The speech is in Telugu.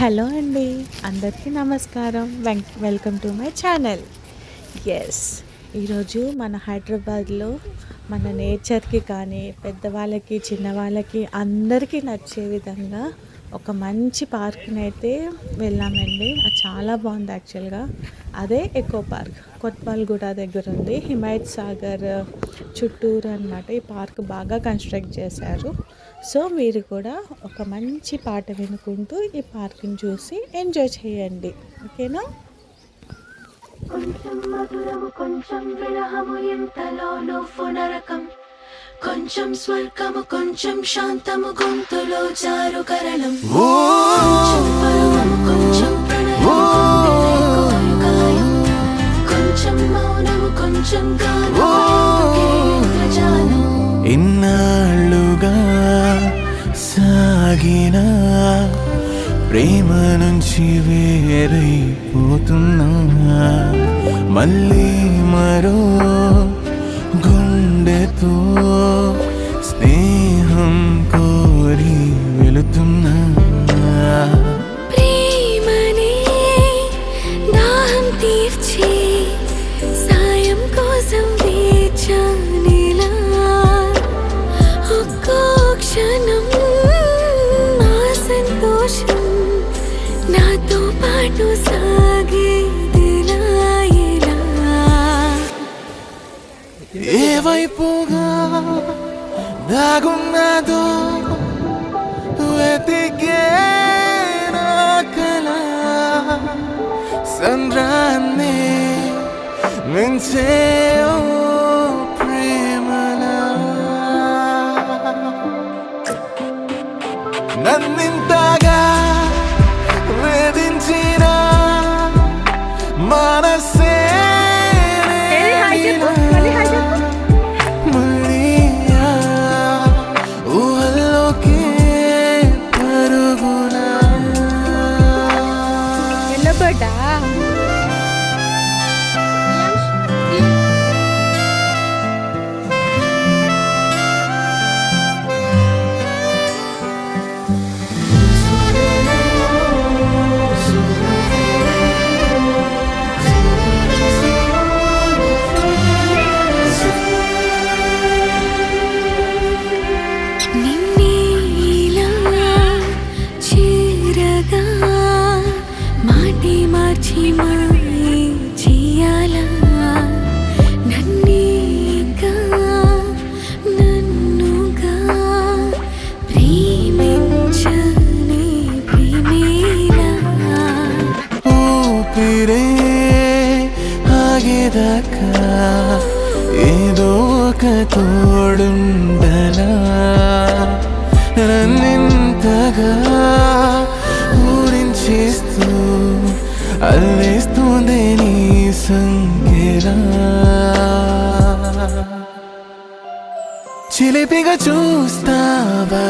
హలో అండి, అందరికీ నమస్కారం. Welcome to my channel. Yes, ఈరోజు మన హైదరాబాద్లో మన నేచర్కి కానీ పెద్దవాళ్ళకి చిన్నవాళ్ళకి అందరికీ నచ్చే విధంగా ఒక మంచి పార్క్ని అయితే వెళ్ళామండి. అది చాలా బాగుంది యాక్చువల్గా. అదే ఎకో పార్క్ కొత్వాల్గూడ దగ్గర ఉంది. హిమాయత్ సాగర్ చుట్టూరు అనమాట ఈ పార్క్ బాగా కన్స్ట్రక్ట్ చేశారు. సో మీరు కూడా ఒక మంచి పాట వినుకుంటూ ఈ పార్క్ని చూసి ఎంజాయ్ చేయండి. ఓకేనా? కొంచెం మధురము కొంచెం విరహము ఎంతలో నువ్వు నరకం, కొంచెం స్వర్గము కొంచెం శాంతము గొంతులో జారు కరళం, కొంచెం పరువము కొంచెం ప్రణయము గాయం, కొంచెం మౌనము కొంచెం గానం ఇంద్రజాలం. ఇన్నాళ్ళుగా సాగిన ప్రేమ నుంచి వేరైపోతున్నా, మళ్ళీ మరో గుండెతో స్నేహం కోరి వెళుతున్నా. ప్రేమనే దాహం తీర్చి సాయం కోసం వేచానిలా, ఒక్కో క్షణం నా సంతోషం నాతో పాటు సాగేదిలా ఎలా. ఏ వైపుగా దాగున్నదో వెతికే నా కల, సంద్రాన్నే మించే ఓ ప్రేమలా, నన్నింతగా వేధించిన మనసే మళ్ళీ ఊహల్లోకి పరుగునా. వెళ్ళబడ్డా మార్చి మాయ చెయ్యాలా నన్నిగా నన్నుగా ప్రేమించని ప్రేమేలా. ఊపిరే ఆగేదాకా ఏదో ఒక తోడుండలా, నన్నింతగా ఊరించేస్తూ అల్లేస్తుంది నీ సంఖ్యలా, చిలిపిగా చూస్తావా.